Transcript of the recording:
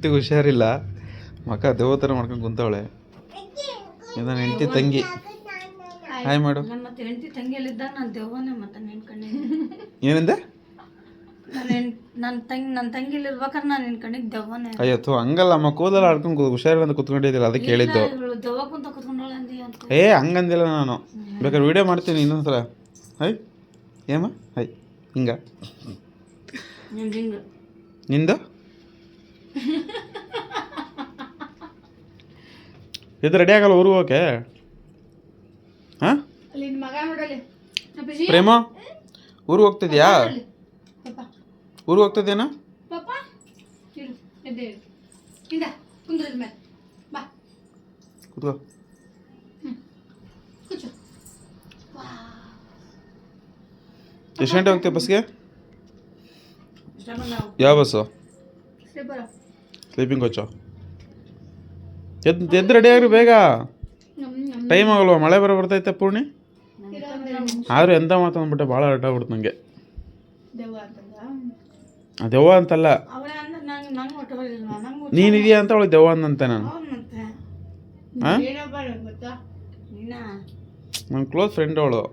ಹೆಂಡ್ತಿಗೆ ಹುಷಾರಿಲ್ಲ, ಮಕ್ಕ ದೇವ ಥರ ಮಾಡ್ಕೊಂಡು ಕುಂತವಳೆ. ಇದು ನನ್ನ ಹೆಂಡ್ತಿ ತಂಗಿ. ಹಾಯ್ ಮಾಡು. ಮತ್ತೆ ಹೆಂಡತಿ ತಂಗಿಯಲ್ಲಿದ್ದಾಗ ನಾನು ದೆವ್ವನೇ ಮತ್ತೆ ನೆನ್ಕೊಂಡಿದ್ದೆ. ಏನಂದೆ? ನನ್ನ ತಂಗಿಲಿ ಇರ್ಬೇಕಾದ್ರೆ ನಾನು ನೆನ್ಕೊಂಡಿದ್ದೆ ದೆವ್ವನೇ. ಅಯ್ಯೋ ಹಂಗಲ್ಲ ಅಮ್ಮ, ಕೂದಲ ಆಡ್ಕೊಂಡು ಹುಷಾರಿಲ್ಲ ಅಂತ ಕುತ್ಕೊಂಡಿದ್ದಿಲ್ಲ, ಅದಕ್ಕೆ ಹೇಳಿದ್ದು. ದೆವ್ವ ಕುಂತ ಕುತ್ಕೊಂಡೋಳೆ ಅಂದಿ ಅಂತ. ಹಂಗಂದಿಲ್ಲ ನಾನು. ಬೇಕಾದ್ರೆ ವಿಡಿಯೋ ಮಾಡ್ತೀನಿ ಇನ್ನೊಂದ್ಸಲ. ಹಾಯ್ ಏಮ್ಮ ಹಾಯ್. ಹಿಂಗ ನಿಂದು ಇದು ರೆಡಿ ಆಗಲ್ಲ ಊರಿಗೆ ಹೋಗಕ್ಕೆ? ಹಾಂ ಪ್ರೇಮ, ಊರಿಗೆ ಹೋಗ್ತಿದ್ಯಾ? ಊರಿಗೆ ಹೋಗ್ತಿದ್ದೇನಾ? ಕೂತ್ಕೋ. ಎಷ್ಟು ಗಂಟೆ ಹೋಗ್ತೀಯ ಬಸ್ಗೆ? ಯಾವ ಬಸ್ಸು? Sleeping coach. ಎದ್ದು ರೆಡಿ ಆಗ್ರಿ ಬೇಗ, ಟೈಮ್ ಆಗಲ್ವಾ? ಮಳೆ ಬರ್ತೈತೆ ಪೂರ್ಣಿ. ಆದರೂ ಎಂತ ಮಾತಾಡ್ಬಿಟ್ಟೆ, ಭಾಳ ಹರ್ಟ್ ಆಗ್ಬಿಡ್ತು ನನಗೆ. ದೆವ್ವ ಅಂತಲ್ಲ, ನೀನಿದೆಯಾ ಅಂತ ಅವಳಿಗೆ ದೆವ್ವ ಅಂದಂತೆ ನಾನು. ಹಾಂ, ನನ್ನ ಕ್ಲೋಸ್ ಫ್ರೆಂಡ್ ಅವಳು.